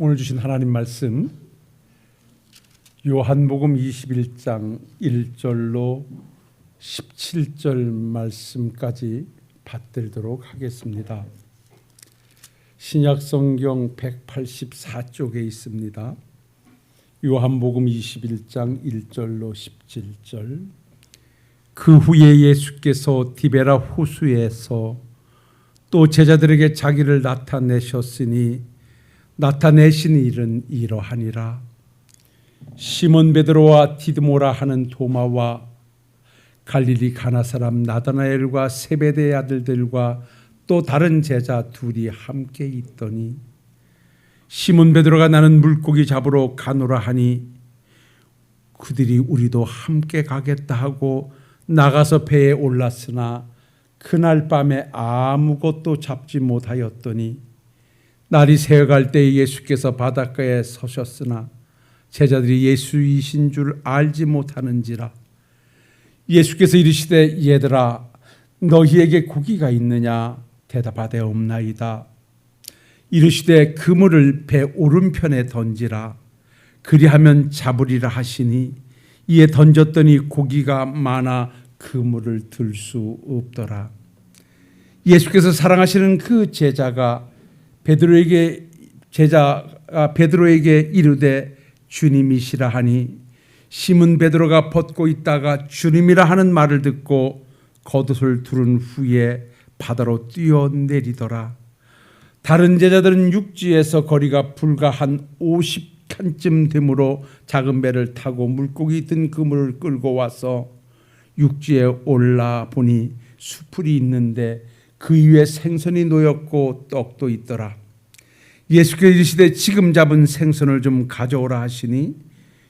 오늘 주신 하나님 말씀 요한복음 21장 1절로 17절 말씀까지 받들도록 하겠습니다. 신약성경 184쪽에 있습니다. 요한복음 21장 1절로 17절. 그 후에 예수께서 디베라 호수에서 또 제자들에게 자기를 나타내신 일은 이러하니라. 시몬 베드로와 디드모라 하는 도마와 갈릴리 가나 사람 나다나엘과 세베대의 아들들과 또 다른 제자 둘이 함께 있더니 시몬 베드로가 나는 물고기 잡으러 가노라 하니 그들이 우리도 함께 가겠다 하고 나가서 배에 올랐으나 그날 밤에 아무것도 잡지 못하였더니 날이 새어갈 때에 예수께서 바닷가에 서셨으나 제자들이 예수이신 줄 알지 못하는지라. 예수께서 이르시되 얘들아 너희에게 고기가 있느냐 대답하되 없나이다. 이르시되 그물을 배 오른편에 던지라. 그리하면 잡으리라 하시니 이에 던졌더니 고기가 많아 그물을 들 수 없더라. 예수께서 사랑하시는 그 제자가 베드로에게 이르되 주님이시라 하니 시몬 베드로가 벗고 있다가 주님이라 하는 말을 듣고 겉옷을 두른 후에 바다로 뛰어내리더라. 다른 제자들은 육지에서 거리가 불과 한 50칸쯤 되므로 작은 배를 타고 물고기 든 그물을 끌고 와서 육지에 올라 보니 수풀이 있는데 그 위에 생선이 놓였고 떡도 있더라. 예수께서 이르시되 지금 잡은 생선을 좀 가져오라 하시니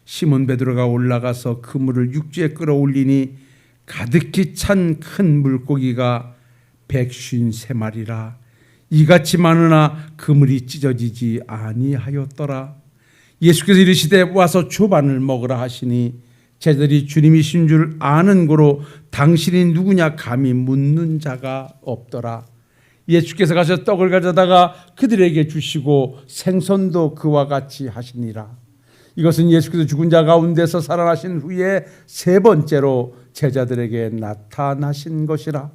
시몬 베드로가 올라가서 그물을 육지에 끌어올리니 가득히 찬 큰 물고기가 153마리라. 이같이 많으나 그물이 찢어지지 아니하였더라. 예수께서 이르시되 와서 조반을 먹으라 하시니 제자들이 주님이신 줄 아는 고로 당신이 누구냐 감히 묻는 자가 없더라. 예수께서 가서 떡을 가져다가 그들에게 주시고 생선도 그와 같이 하시니라. 이것은 예수께서 죽은 자 가운데서 살아나신 후에 세 번째로 제자들에게 나타나신 것이라.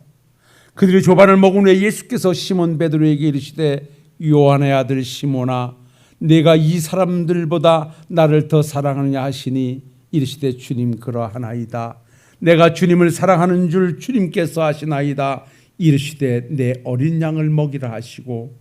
그들이 조반을 먹은 후에 예수께서 시몬 베드로에게 이르시되 요한의 아들 시몬아 내가 이 사람들보다 나를 더 사랑하느냐 하시니 이르시되 주님 그러하나이다. 내가 주님을 사랑하는 줄 주님께서 아시나이다. 이르시되 내 어린 양을 먹이라 하시고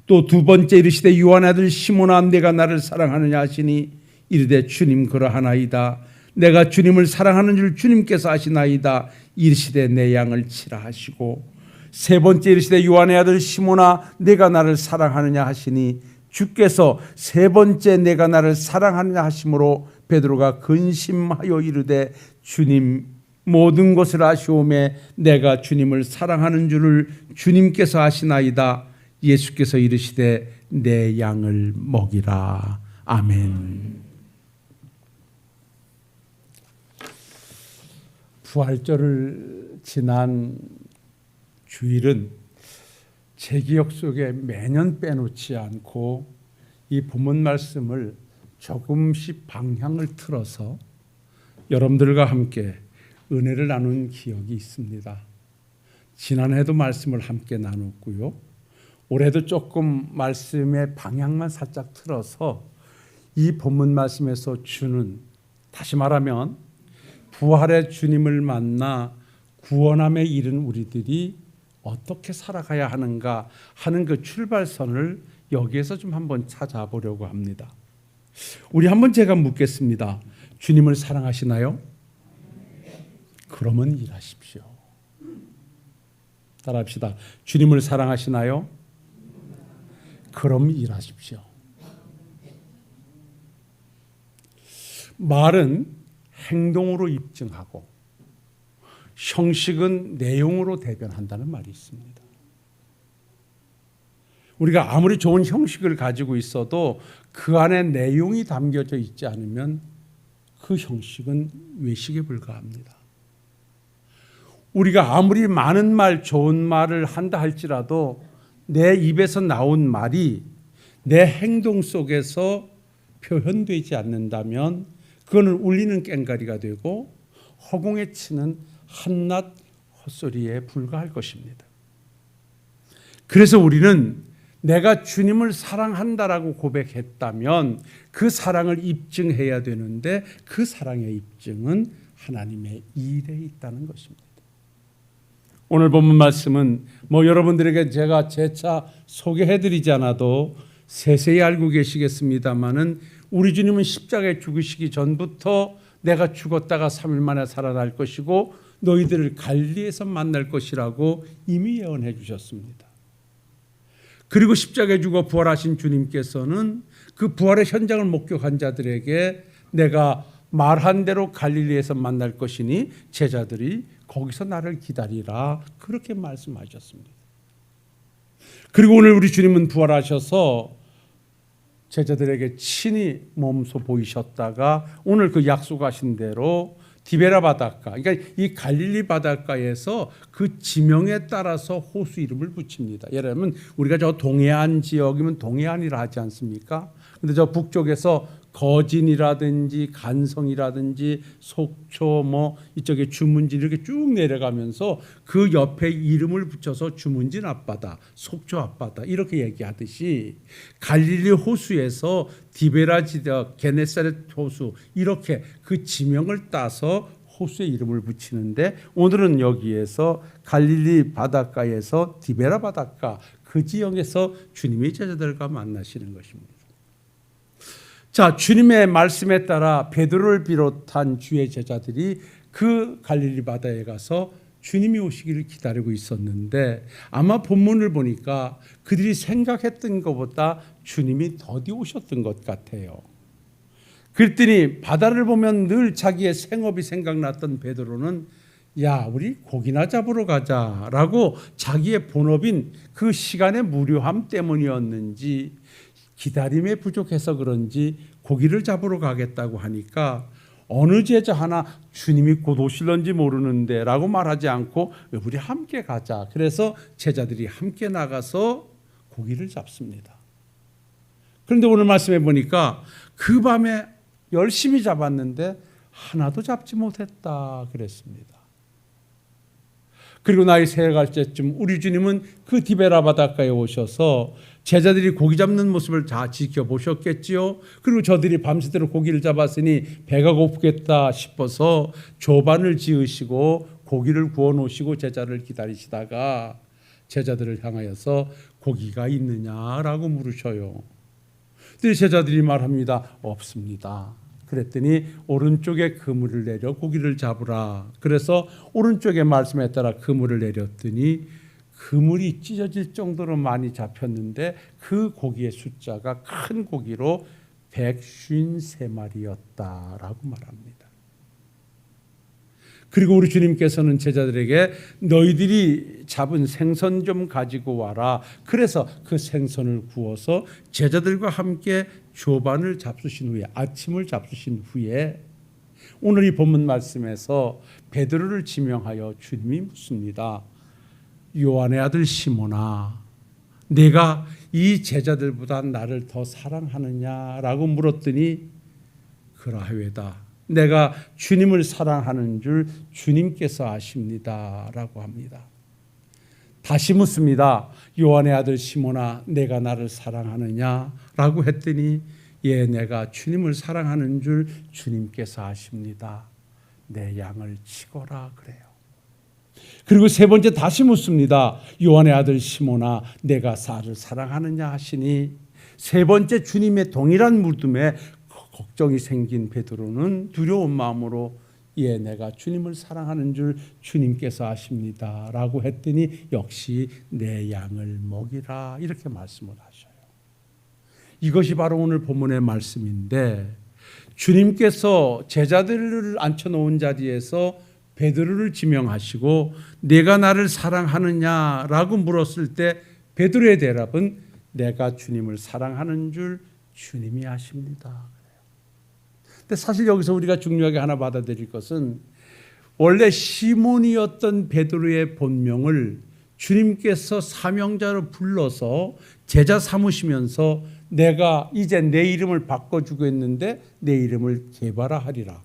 또 두 번째 이르시되 요한의 아들 시몬아 내가 나를 사랑하느냐 하시니 이르되 주님 그러하나이다. 내가 주님을 사랑하는 줄 주님께서 아시나이다. 이르시되 내 양을 치라 하시고 세 번째 이르시되 요한의 아들 시몬아 내가 나를 사랑하느냐 하시니 주께서 세 번째 내가 나를 사랑하느냐 하심으로 베드로가 근심하여 이르되 주님 모든 것을 아시오매 내가 주님을 사랑하는 줄을 주님께서 아시나이다. 예수께서 이르시되 내 양을 먹이라. 아멘. 부활절을 지난 주일은 제 기억 속에 매년 빼놓지 않고 이 본문 말씀을 조금씩 방향을 틀어서 여러분들과 함께 은혜를 나눈 기억이 있습니다. 지난해도 말씀을 함께 나눴고요. 올해도 조금 말씀의 방향만 살짝 틀어서 이 본문 말씀에서 주는, 다시 말하면 부활의 주님을 만나 구원함에 이른 우리들이 어떻게 살아가야 하는가 하는 그 출발선을 여기에서 좀 한번 찾아보려고 합니다. 우리 한번 제가 묻겠습니다. 주님을 사랑하시나요? 그러면 일하십시오. 따라합시다. 주님을 사랑하시나요? 그럼 일하십시오. 말은 행동으로 입증하고 형식은 내용으로 대변한다는 말이 있습니다. 우리가 아무리 좋은 형식을 가지고 있어도 그 안에 내용이 담겨져 있지 않으면 그 형식은 외식에 불과합니다. 우리가 아무리 많은 말, 좋은 말을 한다 할지라도 내 입에서 나온 말이 내 행동 속에서 표현되지 않는다면 그거는 울리는 꽹과리가 되고 허공에 치는 한낱 헛소리에 불과할 것입니다. 그래서 우리는 내가 주님을 사랑한다라고 고백했다면 그 사랑을 입증해야 되는데 그 사랑의 입증은 하나님의 일에 있다는 것입니다. 오늘 본문 말씀은 여러분들에게 제가 재차 소개해드리지 않아도 세세히 알고 계시겠습니다마는 우리 주님은 십자가에 죽으시기 전부터 내가 죽었다가 3일 만에 살아날 것이고 너희들을 갈릴리에서 만날 것이라고 이미 예언해 주셨습니다. 그리고 십자가에 죽어 부활하신 주님께서는 그 부활의 현장을 목격한 자들에게 내가 말한 대로 갈릴리에서 만날 것이니 제자들이 거기서 나를 기다리라 그렇게 말씀하셨습니다. 그리고 오늘 우리 주님은 부활하셔서 제자들에게 친히 몸소 보이셨다가 오늘 그 약속하신 대로 디베라 바닷가, 그러니까 이 갈릴리 바닷가에서 그 지명에 따라서 호수 이름을 붙입니다. 예를 들면 우리가 저 동해안 지역이면 동해안이라 하지 않습니까? 근데 저 북쪽에서 거진이라든지 간성이라든지 속초 이쪽에 주문진 이렇게 쭉 내려가면서 그 옆에 이름을 붙여서 주문진 앞바다, 속초 앞바다 이렇게 얘기하듯이 갈릴리 호수에서 디베라 지역, 게네사렛 호수 이렇게 그 지명을 따서 호수의 이름을 붙이는데 오늘은 여기에서 갈릴리 바닷가에서 디베라 바닷가 그 지역에서 주님이 제자들과 만나시는 것입니다. 자, 주님의 말씀에 따라 베드로를 비롯한 주의 제자들이 그 갈릴리 바다에 가서 주님이 오시기를 기다리고 있었는데 아마 본문을 보니까 그들이 생각했던 것보다 주님이 더디 오셨던 것 같아요. 그랬더니 바다를 보면 늘 자기의 생업이 생각났던 베드로는 야, 우리 고기나 잡으러 가자라고 자기의 본업인 그 시간의 무료함 때문이었는지 기다림에 부족해서 그런지 고기를 잡으러 가겠다고 하니까 어느 제자 하나 주님이 곧 오실런지 모르는데 라고 말하지 않고 우리 함께 가자. 그래서 제자들이 함께 나가서 고기를 잡습니다. 그런데 오늘 말씀해 보니까 그 밤에 열심히 잡았는데 하나도 잡지 못했다 그랬습니다. 그리고 나이 새갈 때쯤 우리 주님은 그 디베라 바닷가에 오셔서 제자들이 고기 잡는 모습을 다 지켜보셨겠지요. 그리고 저들이 밤새도록 고기를 잡았으니 배가 고프겠다 싶어서 조반을 지으시고 고기를 구워 놓으시고 제자를 기다리시다가 제자들을 향하여서 고기가 있느냐라고 물으셔요. 제자들이 말합니다. 없습니다. 그랬더니 오른쪽에 그물을 내려 고기를 잡으라. 그래서 오른쪽의 말씀에 따라 그물을 내렸더니 그물이 찢어질 정도로 많이 잡혔는데 그 고기의 숫자가 큰 고기로 153마리였다라고 말합니다. 그리고 우리 주님께서는 제자들에게 너희들이 잡은 생선 좀 가지고 와라. 그래서 그 생선을 구워서 제자들과 함께 조반을 잡수신 후에 아침을 잡수신 후에 오늘 이 본문 말씀에서 베드로를 지명하여 주님이 묻습니다. 요한의 아들 시몬아, 내가 이 제자들보다 나를 더 사랑하느냐라고 물었더니 그러하외다. 내가 주님을 사랑하는 줄 주님께서 아십니다라고 합니다. 다시 묻습니다. 요한의 아들 시몬아, 내가 나를 사랑하느냐라고 했더니 예, 내가 주님을 사랑하는 줄 주님께서 아십니다. 내 양을 치거라 그래요. 그리고 세 번째 다시 묻습니다. 요한의 아들 시몬아, 내가 나를 사랑하느냐 하시니 세 번째 주님의 동일한 물음에 걱정이 생긴 베드로는 두려운 마음으로 예, 내가 주님을 사랑하는 줄 주님께서 아십니다 라고 했더니 역시 내 양을 먹이라 이렇게 말씀을 하셔요. 이것이 바로 오늘 본문의 말씀인데 주님께서 제자들을 앉혀놓은 자리에서 베드로를 지명하시고 내가 나를 사랑하느냐라고 물었을 때 베드로의 대답은 내가 주님을 사랑하는 줄 주님이 아십니다. 근데 사실 여기서 우리가 중요하게 하나 받아들일 것은 원래 시몬이었던 베드로의 본명을 주님께서 사명자로 불러서 제자 삼으시면서 내가 이제 내 이름을 바꿔주겠는데 내 이름을 게바라 하리라.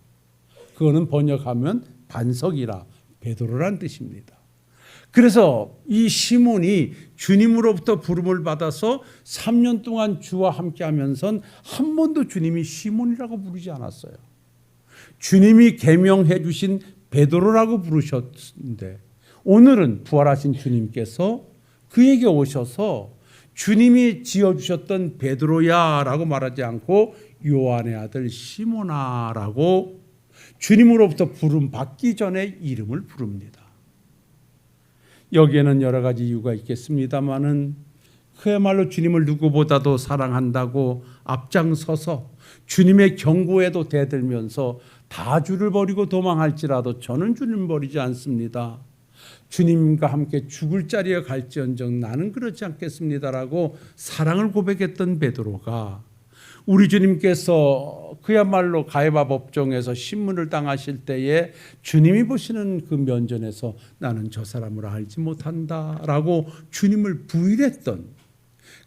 그거는 번역하면 반석이라 베드로란 뜻입니다. 그래서 이 시몬이 주님으로부터 부름을 받아서 3년 동안 주와 함께 하면서 한 번도 주님이 시몬이라고 부르지 않았어요. 주님이 계명해 주신 베드로라고 부르셨는데 오늘은 부활하신 주님께서 그에게 오셔서 주님이 지어주셨던 베드로야라고 말하지 않고 요한의 아들 시몬아라고 주님으로부터 부름 받기 전에 이름을 부릅니다. 여기에는 여러 가지 이유가 있겠습니다마는 그야말로 주님을 누구보다도 사랑한다고 앞장서서 주님의 경고에도 대들면서 다 주를 버리고 도망할지라도 저는 주님 버리지 않습니다. 주님과 함께 죽을 자리에 갈지언정 나는 그렇지 않겠습니다라고 사랑을 고백했던 베드로가 우리 주님께서 그야말로 가야바 법정에서 신문을 당하실 때에 주님이 보시는 그 면전에서 나는 저 사람을 알지 못한다라고 주님을 부인했던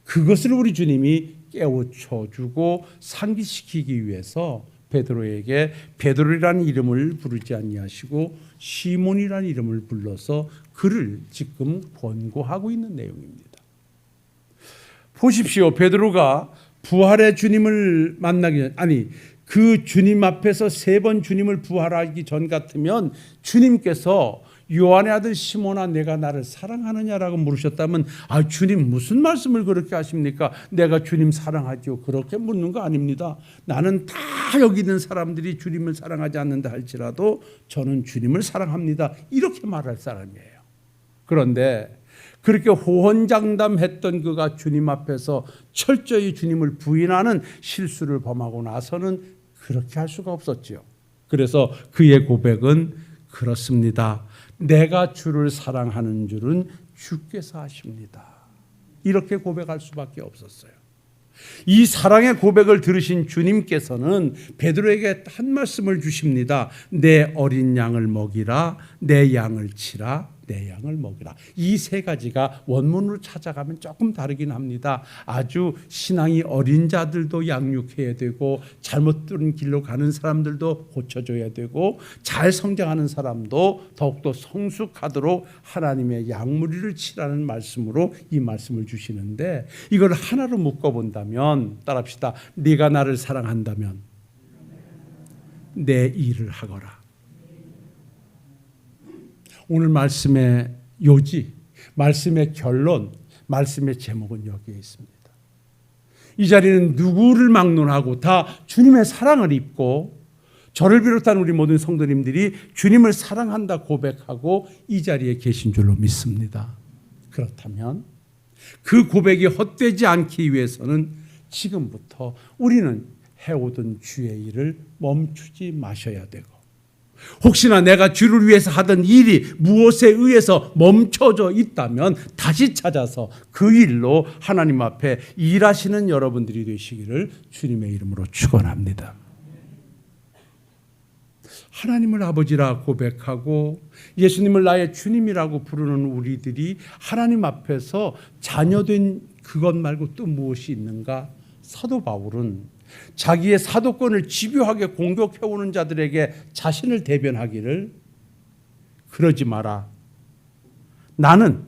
그것을 우리 주님이 깨우쳐주고 상기시키기 위해서 베드로에게 베드로라는 이름을 부르지 아니하시고 시몬이라는 이름을 불러서 그를 지금 권고하고 있는 내용입니다. 보십시오. 베드로가 부활의 주님을 만나기 전, 아니 그 주님 앞에서 3번 주님을 부활하기 전 같으면 주님께서 요한의 아들 시몬아 내가 나를 사랑하느냐라고 물으셨다면 아 주님 무슨 말씀을 그렇게 하십니까? 내가 주님 사랑하죠. 그렇게 묻는 거 아닙니다. 나는 다 여기 있는 사람들이 주님을 사랑하지 않는다 할지라도 저는 주님을 사랑합니다. 이렇게 말할 사람이에요. 그런데 그렇게 호언장담했던 그가 주님 앞에서 철저히 주님을 부인하는 실수를 범하고 나서는 그렇게 할 수가 없었죠. 그래서 그의 고백은 그렇습니다. 내가 주를 사랑하는 줄은 주께서 아십니다. 이렇게 고백할 수밖에 없었어요. 이 사랑의 고백을 들으신 주님께서는 베드로에게 한 말씀을 주십니다. 내 어린 양을 먹이라, 내 양을 치라, 내 양을 먹이라. 이 3가지가 원문으로 찾아가면 조금 다르긴 합니다. 아주 신앙이 어린 자들도 양육해야 되고 잘못 들은 길로 가는 사람들도 고쳐줘야 되고 잘 성장하는 사람도 더욱더 성숙하도록 하나님의 양무리를 치라는 말씀으로 이 말씀을 주시는데 이걸 하나로 묶어본다면 따라합시다. 네가 나를 사랑한다면 내 일을 하거라. 오늘 말씀의 요지, 말씀의 결론, 말씀의 제목은 여기에 있습니다. 이 자리는 누구를 막론하고 다 주님의 사랑을 입고 저를 비롯한 우리 모든 성도님들이 주님을 사랑한다 고백하고 이 자리에 계신 줄로 믿습니다. 그렇다면 그 고백이 헛되지 않기 위해서는 지금부터 우리는 해오던 주의 일을 멈추지 마셔야 되고 혹시나 내가 주를 위해서 하던 일이 무엇에 의해서 멈춰져 있다면 다시 찾아서 그 일로 하나님 앞에 일하시는 여러분들이 되시기를 주님의 이름으로 축원합니다. 하나님을 아버지라 고백하고 예수님을 나의 주님이라고 부르는 우리들이 하나님 앞에서 자녀된 그것 말고 또 무엇이 있는가? 사도 바울은 자기의 사도권을 집요하게 공격해오는 자들에게 자신을 대변하기를 그러지 마라. 나는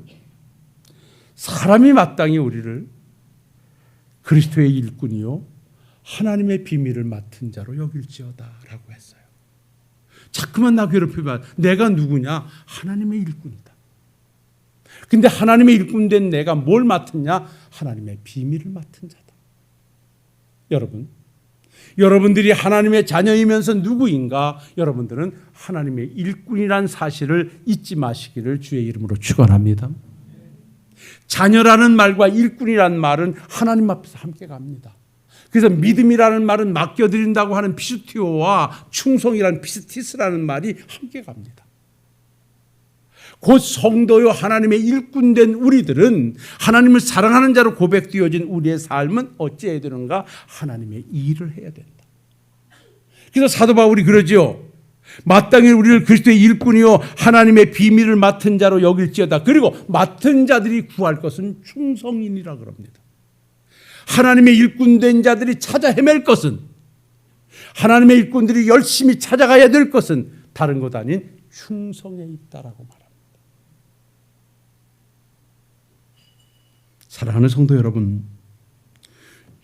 사람이 마땅히 우리를 그리스도의 일꾼이요 하나님의 비밀을 맡은 자로 여길지어다 라고 했어요. 자꾸만 나 괴롭히면 내가 누구냐? 하나님의 일꾼이다. 근데 하나님의 일꾼 된 내가 뭘 맡았냐? 하나님의 비밀을 맡은 자다. 여러분들이 하나님의 자녀이면서 누구인가? 여러분들은 하나님의 일꾼이란 사실을 잊지 마시기를 주의 이름으로 축원합니다. 자녀라는 말과 일꾼이란 말은 하나님 앞에서 함께 갑니다. 그래서 믿음이라는 말은 맡겨드린다고 하는 피스티오와 충성이라는 피스티스라는 말이 함께 갑니다. 곧 성도요 하나님의 일꾼된 우리들은 하나님을 사랑하는 자로 고백되어진 우리의 삶은 어찌해야 되는가? 하나님의 일을 해야 된다. 그래서 사도 바울이 그러죠. 마땅히 우리를 그리스도의 일꾼이요 하나님의 비밀을 맡은 자로 여길지어다. 그리고 맡은 자들이 구할 것은 충성인이라 그럽니다. 하나님의 일꾼된 자들이 찾아 헤맬 것은, 하나님의 일꾼들이 열심히 찾아가야 될 것은 다른 것 아닌 충성에 있다라고 말합니다. 사랑하는 성도 여러분,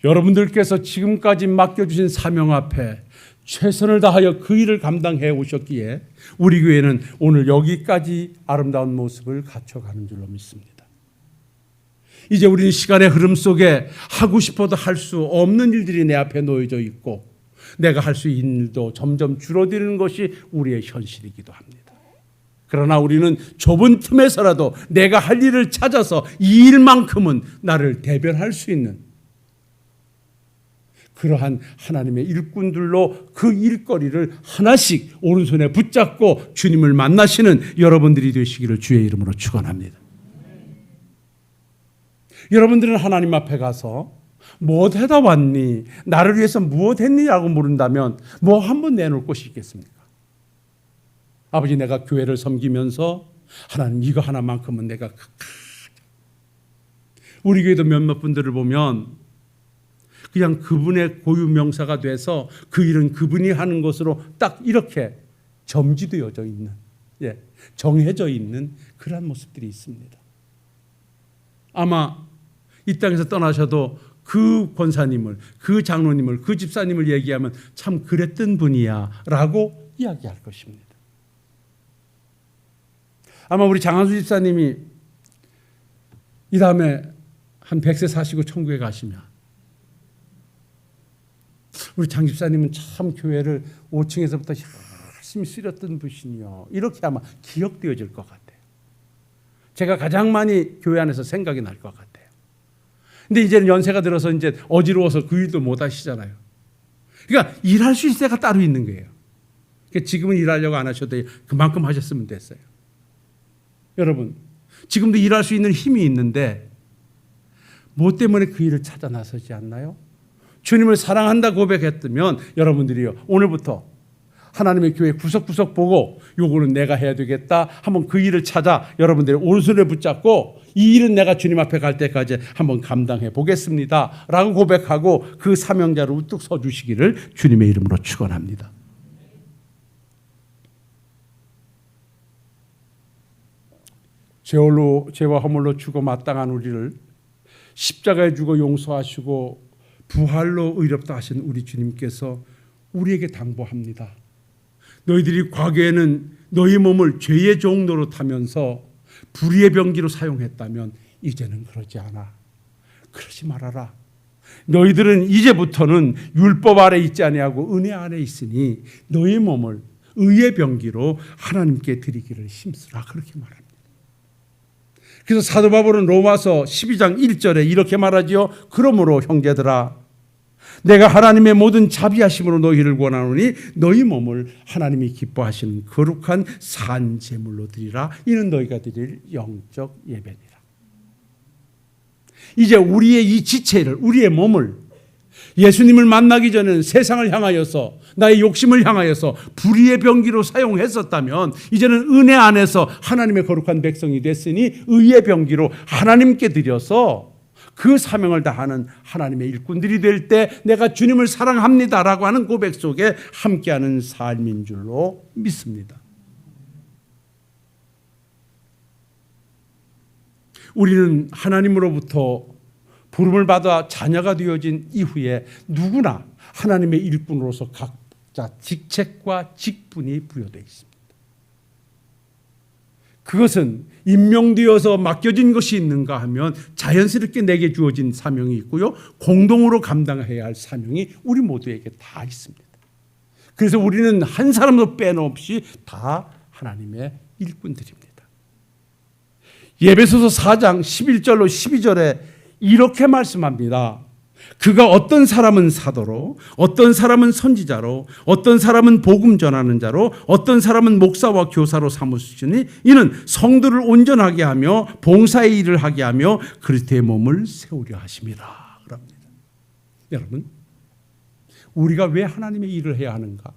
여러분들께서 지금까지 맡겨주신 사명 앞에 최선을 다하여 그 일을 감당해 오셨기에 우리 교회는 오늘 여기까지 아름다운 모습을 갖춰가는 줄로 믿습니다. 이제 우리는 시간의 흐름 속에 하고 싶어도 할 수 없는 일들이 내 앞에 놓여져 있고 내가 할 수 있는 일도 점점 줄어드는 것이 우리의 현실이기도 합니다. 그러나 우리는 좁은 틈에서라도 내가 할 일을 찾아서 이 일만큼은 나를 대변할 수 있는 그러한 하나님의 일꾼들로 그 일거리를 하나씩 오른손에 붙잡고 주님을 만나시는 여러분들이 되시기를 주의 이름으로 축원합니다. 여러분들은 하나님 앞에 가서 무엇 해다 왔니? 나를 위해서 무엇 했니라고 물은다면 뭐 한번 내놓을 곳이 있겠습니까? 아버지, 내가 교회를 섬기면서 하나님 이거 하나만큼은 내가 우리 교회도 몇몇 분들을 보면 그냥 그분의 고유 명사가 돼서 그 일은 그분이 하는 것으로 딱 이렇게 점지되어져 있는, 정해져 있는 그런 모습들이 있습니다. 아마 이 땅에서 떠나셔도 그 권사님을, 그 장로님을, 그 집사님을 얘기하면 참 그랬던 분이야 라고 이야기할 것입니다. 아마 우리 장한수 집사님이 이 다음에 한 100세 사시고 천국에 가시면 우리 장 집사님은 참 교회를 5층에서부터 열심히 쓰렸던 분이요, 이렇게 아마 기억되어질 것 같아요. 제가 가장 많이 교회 안에서 생각이 날 것 같아요. 근데 이제는 연세가 들어서 이제 어지러워서 그 일도 못 하시잖아요. 그러니까 일할 수 있을 때가 따로 있는 거예요. 그러니까 지금은 일하려고 안 하셔도 그만큼 하셨으면 됐어요. 여러분, 지금도 일할 수 있는 힘이 있는데 뭐 때문에 그 일을 찾아 나서지 않나요? 주님을 사랑한다 고백했다면 여러분들이요, 오늘부터 하나님의 교회 구석구석 보고 요거는 내가 해야 되겠다 한번 그 일을 찾아 여러분들의 오른손에 붙잡고 이 일은 내가 주님 앞에 갈 때까지 한번 감당해 보겠습니다 라고 고백하고 그 사명자로 우뚝 서주시기를 주님의 이름으로 축원합니다. 죄와 허물로 죽어 마땅한 우리를 십자가에 죽어 용서하시고 부활로 의롭다 하신 우리 주님께서 우리에게 당부합니다. 너희들이 과거에는 너희 몸을 죄의 종 노릇하면서 불의의 병기로 사용했다면 이제는 그러지 않아. 그러지 말아라. 너희들은 이제부터는 율법 아래 있지 아니하고 은혜 안에 있으니 너희 몸을 의의 병기로 하나님께 드리기를 힘쓰라. 그렇게 말합니다. 그래서 사도 바울은 로마서 12장 1절에 이렇게 말하지요. 그러므로 형제들아, 내가 하나님의 모든 자비하심으로 너희를 권하노니 너희 몸을 하나님이 기뻐하시는 거룩한 산 제물로 드리라. 이는 너희가 드릴 영적 예배니라. 이제 우리의 이 지체를, 우리의 몸을 예수님을 만나기 전에는 세상을 향하여서, 나의 욕심을 향하여서 불의의 병기로 사용했었다면 이제는 은혜 안에서 하나님의 거룩한 백성이 됐으니 의의 병기로 하나님께 드려서 그 사명을 다하는 하나님의 일꾼들이 될 때 내가 주님을 사랑합니다라고 하는 고백 속에 함께하는 삶인 줄로 믿습니다. 우리는 하나님으로부터 부름을 받아 자녀가 되어진 이후에 누구나 하나님의 일꾼으로서 각자 직책과 직분이 부여되어 있습니다. 그것은 임명되어서 맡겨진 것이 있는가 하면 자연스럽게 내게 주어진 사명이 있고요, 공동으로 감당해야 할 사명이 우리 모두에게 다 있습니다. 그래서 우리는 한 사람도 빼놓없이 다 하나님의 일꾼들입니다. 에베소서 4장 11절로 12절에 이렇게 말씀합니다. 그가 어떤 사람은 사도로, 어떤 사람은 선지자로, 어떤 사람은 복음 전하는 자로, 어떤 사람은 목사와 교사로 삼으시니 이는 성도를 온전하게 하며 봉사의 일을 하게 하며 그리스도의 몸을 세우려 하심이라. 그럽니다. 여러분, 우리가 왜 하나님의 일을 해야 하는가?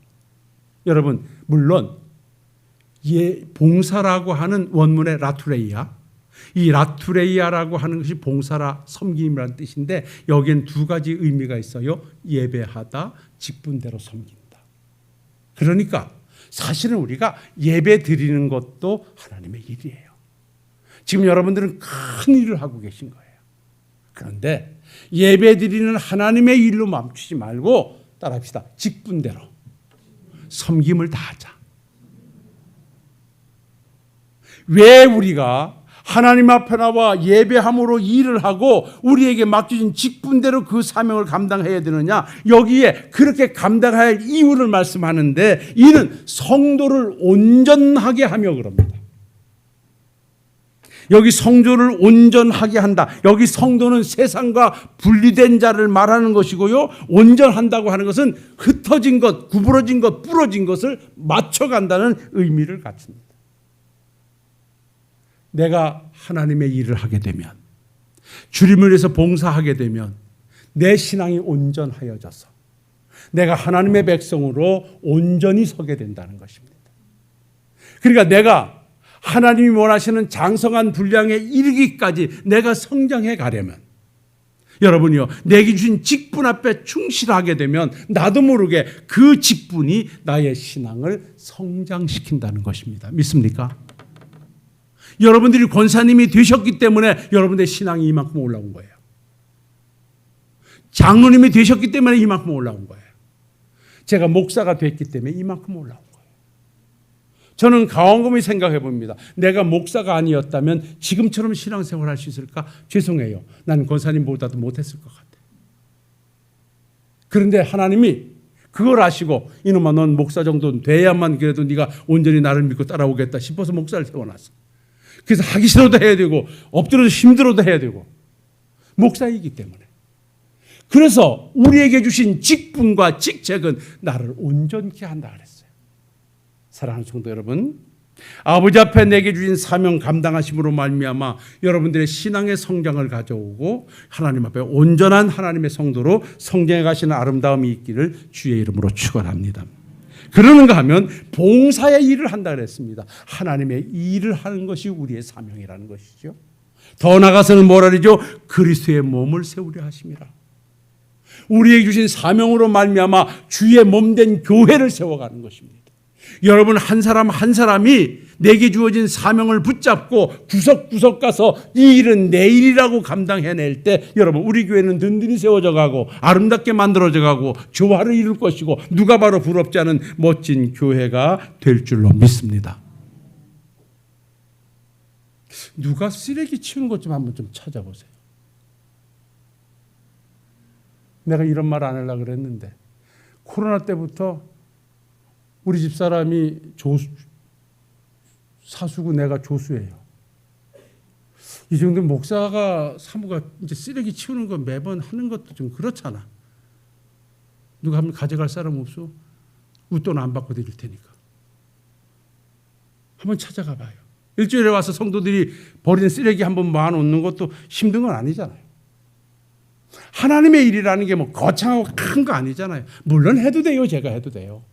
여러분, 물론 봉사라고 하는 원문의 라투레이아, 이 라투레이아라고 하는 것이 봉사라, 섬김이라는 뜻인데 여기엔 두 가지 의미가 있어요. 예배하다, 직분대로 섬긴다. 그러니까 사실은 우리가 예배 드리는 것도 하나님의 일이에요. 지금 여러분들은 큰 일을 하고 계신 거예요. 그런데 예배 드리는 하나님의 일로 멈추지 말고 따라합시다. 직분대로 섬김을 다하자. 왜 우리가 하나님 앞에 나와 예배함으로 일을 하고 우리에게 맡겨진 직분대로 그 사명을 감당해야 되느냐? 여기에 그렇게 감당해야 할 이유를 말씀하는데 이는 성도를 온전하게 하며 그럽니다. 여기 성도를 온전하게 한다. 여기 성도는 세상과 분리된 자를 말하는 것이고요. 온전한다고 하는 것은 흩어진 것, 구부러진 것, 부러진 것을 맞춰간다는 의미를 갖습니다. 내가 하나님의 일을 하게 되면, 주님을 위해서 봉사하게 되면 내 신앙이 온전하여져서 내가 하나님의 백성으로 온전히 서게 된다는 것입니다. 그러니까 내가 하나님이 원하시는 장성한 분량에 이르기까지 내가 성장해 가려면, 여러분이요, 내게 주신 직분 앞에 충실하게 되면 나도 모르게 그 직분이 나의 신앙을 성장시킨다는 것입니다. 믿습니까? 여러분들이 권사님이 되셨기 때문에 여러분들의 신앙이 이만큼 올라온 거예요. 장로님이 되셨기 때문에 이만큼 올라온 거예요. 제가 목사가 됐기 때문에 이만큼 올라온 거예요. 저는 곰곰이 생각해 봅니다. 내가 목사가 아니었다면 지금처럼 신앙생활을 할 수 있을까? 죄송해요. 나는 권사님보다도 못했을 것 같아요. 그런데 하나님이 그걸 아시고 이놈아 넌 목사 정도는 돼야만 그래도 네가 온전히 나를 믿고 따라오겠다 싶어서 목사를 세워놨어. 그래서 하기 싫어도 해야 되고 엎드려도 힘들어도 해야 되고 목사이기 때문에. 그래서 우리에게 주신 직분과 직책은 나를 온전케 한다 그랬어요. 사랑하는 성도 여러분, 아버지 앞에 내게 주신 사명 감당하심으로 말미암아 여러분들의 신앙의 성장을 가져오고 하나님 앞에 온전한 하나님의 성도로 성장해 가시는 아름다움이 있기를 주의 이름으로 축원합니다. 그러는가 하면 봉사의 일을 한다 그랬습니다. 하나님의 일을 하는 것이 우리의 사명이라는 것이죠. 더 나아가서는 뭐라 그러죠? 그리스도의 몸을 세우려 하심이라. 우리에게 주신 사명으로 말미암아 주의 몸된 교회를 세워가는 것입니다. 여러분 한 사람 한 사람이 내게 주어진 사명을 붙잡고 구석구석 가서 이 일은 내 일이라고 감당해낼 때 여러분 우리 교회는 든든히 세워져 가고 아름답게 만들어져 가고 조화를 이룰 것이고 누가 봐도 부럽지 않은 멋진 교회가 될 줄로 믿습니다. 누가 쓰레기 치운 것 좀 한번 좀 찾아보세요. 내가 이런 말 안 하려고 그랬는데 코로나 때부터 우리 집사람이 사수고 내가 조수예요. 이 정도 목사가 사무가 이제 쓰레기 치우는 거 매번 하는 것도 좀 그렇잖아. 누가 한번 가져갈 사람 없어? 웃돈 안 받고 드릴 테니까. 한번 찾아가 봐요. 일주일에 와서 성도들이 버린 쓰레기 한번 모아놓는 것도 힘든 건 아니잖아요. 하나님의 일이라는 게 뭐 거창하고 큰 거 아니잖아요. 물론 해도 돼요. 제가 해도 돼요.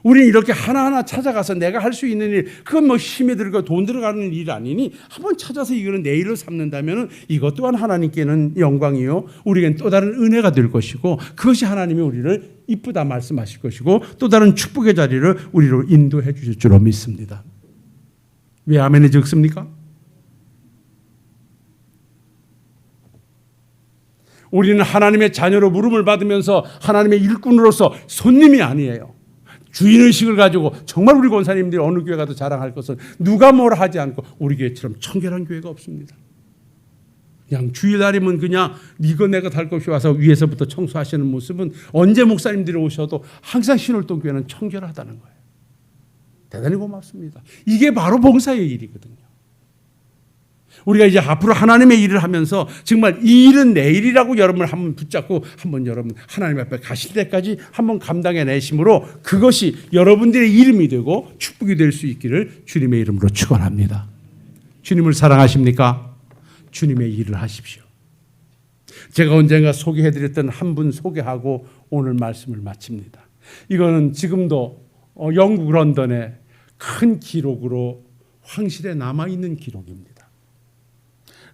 우리는 이렇게 하나하나 찾아가서 내가 할 수 있는 일, 그건 뭐 힘이 들고 돈 들어가는 일 아니니 한번 찾아서 이거는 내 일로 삼는다면 이것 또한 하나님께는 영광이요. 우리에겐 또 다른 은혜가 될 것이고 그것이 하나님이 우리를 이쁘다 말씀하실 것이고 또 다른 축복의 자리를 우리로 인도해 주실 줄로 믿습니다. 왜 아멘이 적습니까? 우리는 하나님의 자녀로 부름을 받으면서 하나님의 일꾼으로서 손님이 아니에요. 주인의식을 가지고 정말 우리 권사님들이 어느 교회 가도 자랑할 것은 누가 뭐라 하지 않고 우리 교회처럼 청결한 교회가 없습니다. 그냥 주일날이면 그냥 이거 내가 달 것 없이 와서 위에서부터 청소하시는 모습은 언제 목사님들이 오셔도 항상 신월동교회는 청결하다는 거예요. 대단히 고맙습니다. 이게 바로 봉사의 일이거든요. 우리가 이제 앞으로 하나님의 일을 하면서 정말 이 일은 내 일이라고 여러분을 한번 붙잡고 한번 여러분 하나님 앞에 가실 때까지 한번 감당해 내심으로 그것이 여러분들의 이름이 되고 축복이 될 수 있기를 주님의 이름으로 축원합니다. 주님을 사랑하십니까? 주님의 일을 하십시오. 제가 언젠가 소개해드렸던 한 분 소개하고 오늘 말씀을 마칩니다. 이거는 지금도 영국 런던의 큰 기록으로 황실에 남아있는 기록입니다.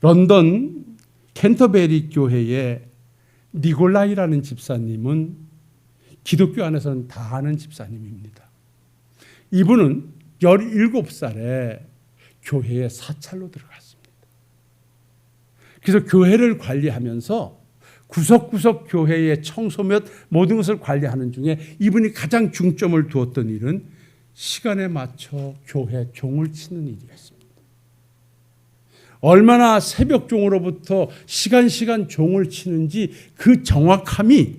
런던 캔터베리 교회의 니콜라이라는 집사님은 기독교 안에서는 다 아는 집사님입니다. 이분은 17살에 교회에 사찰로 들어갔습니다. 그래서 교회를 관리하면서 구석구석 교회의 청소 몇 모든 것을 관리하는 중에 이분이 가장 중점을 두었던 일은 시간에 맞춰 교회 종을 치는 일이었습니다. 얼마나 새벽 종으로부터 시간 종을 치는지 그 정확함이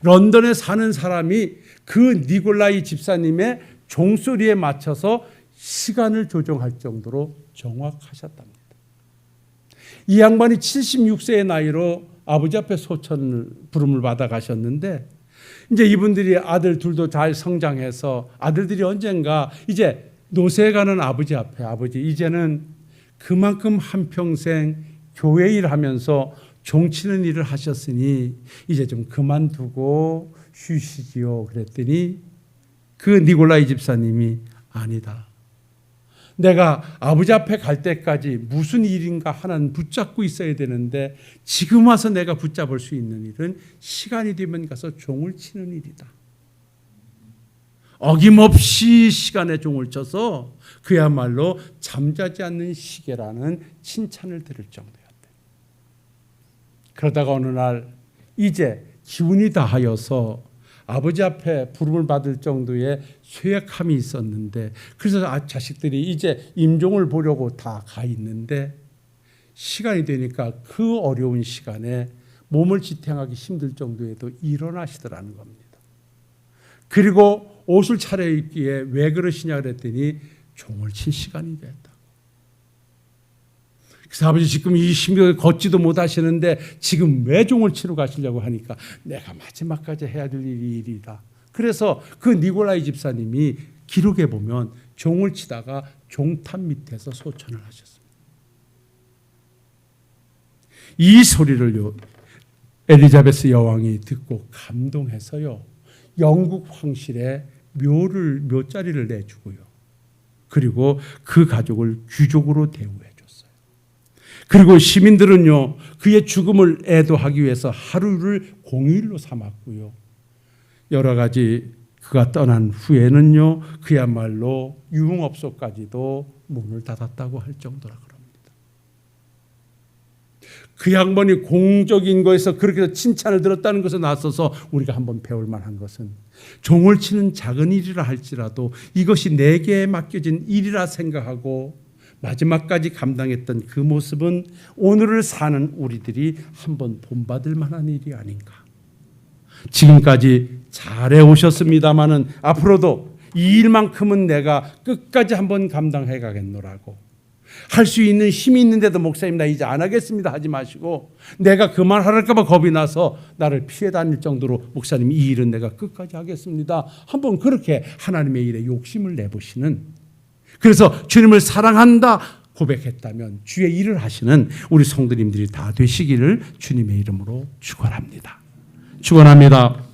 런던에 사는 사람이 그 니콜라이 집사님의 종소리에 맞춰서 시간을 조정할 정도로 정확하셨답니다. 이 양반이 76세의 나이로 아버지 앞에 소천을 부름을 받아 가셨는데 이제 이분들이 아들 둘도 잘 성장해서 아들들이 언젠가 이제 노쇠 가는 아버지 앞에 아버지 이제는 그만큼 한평생 교회 일하면서 종치는 일을 하셨으니 이제 좀 그만두고 쉬시지요. 그랬더니 그 니콜라이 집사님이 아니다. 내가 아버지 앞에 갈 때까지 무슨 일인가 하나는 붙잡고 있어야 되는데 지금 와서 내가 붙잡을 수 있는 일은 시간이 되면 가서 종을 치는 일이다. 어김없이 시간에 종을 쳐서 그야말로 잠자지 않는 시계라는 칭찬을 들을 정도였다. 그러다가 어느 날 이제 기운이 다하여서 아버지 앞에 부름을 받을 정도의 쇠약함이 있었는데 그래서 자식들이 이제 임종을 보려고 다 가 있는데 시간이 되니까 그 어려운 시간에 몸을 지탱하기 힘들 정도에도 일어나시더라는 겁니다. 그리고 옷을 차려입기에 왜 그러시냐 그랬더니 종을 칠 시간이 됐다. 그래서 아버지 지금 이 심경에 걷지도 못하시는데 지금 왜 종을 치러 가시려고 하니까 내가 마지막까지 해야 될 일이다. 그래서 그 니콜라이 집사님이 기록에 보면 종을 치다가 종탑 밑에서 소천을 하셨습니다. 이 소리를요 엘리자베스 여왕이 듣고 감동해서요 영국 황실에 묘자리를 내주고요. 그리고 그 가족을 귀족으로 대우해 줬어요. 그리고 시민들은요 그의 죽음을 애도하기 위해서 하루를 공휴일로 삼았고요. 여러 가지 그가 떠난 후에는요 그야말로 유흥업소까지도 문을 닫았다고 할 정도라 그럽니다. 그 양반이 공적인 거에서 그렇게 칭찬을 들었다는 것에 나서서 우리가 한번 배울 만한 것은 종을 치는 작은 일이라 할지라도 이것이 내게 맡겨진 일이라 생각하고 마지막까지 감당했던 그 모습은 오늘을 사는 우리들이 한번 본받을 만한 일이 아닌가. 지금까지 잘해 오셨습니다마는 앞으로도 이 일만큼은 내가 끝까지 한번 감당해 가겠노라고 할 수 있는 힘이 있는데도 목사님 나 이제 안 하겠습니다 하지 마시고 내가 그만할까 봐 겁이 나서 나를 피해 다닐 정도로 목사님 이 일은 내가 끝까지 하겠습니다. 한번 그렇게 하나님의 일에 욕심을 내보시는 그래서 주님을 사랑한다 고백했다면 주의 일을 하시는 우리 성도님들이 다 되시기를 주님의 이름으로 축원합니다. 축원합니다.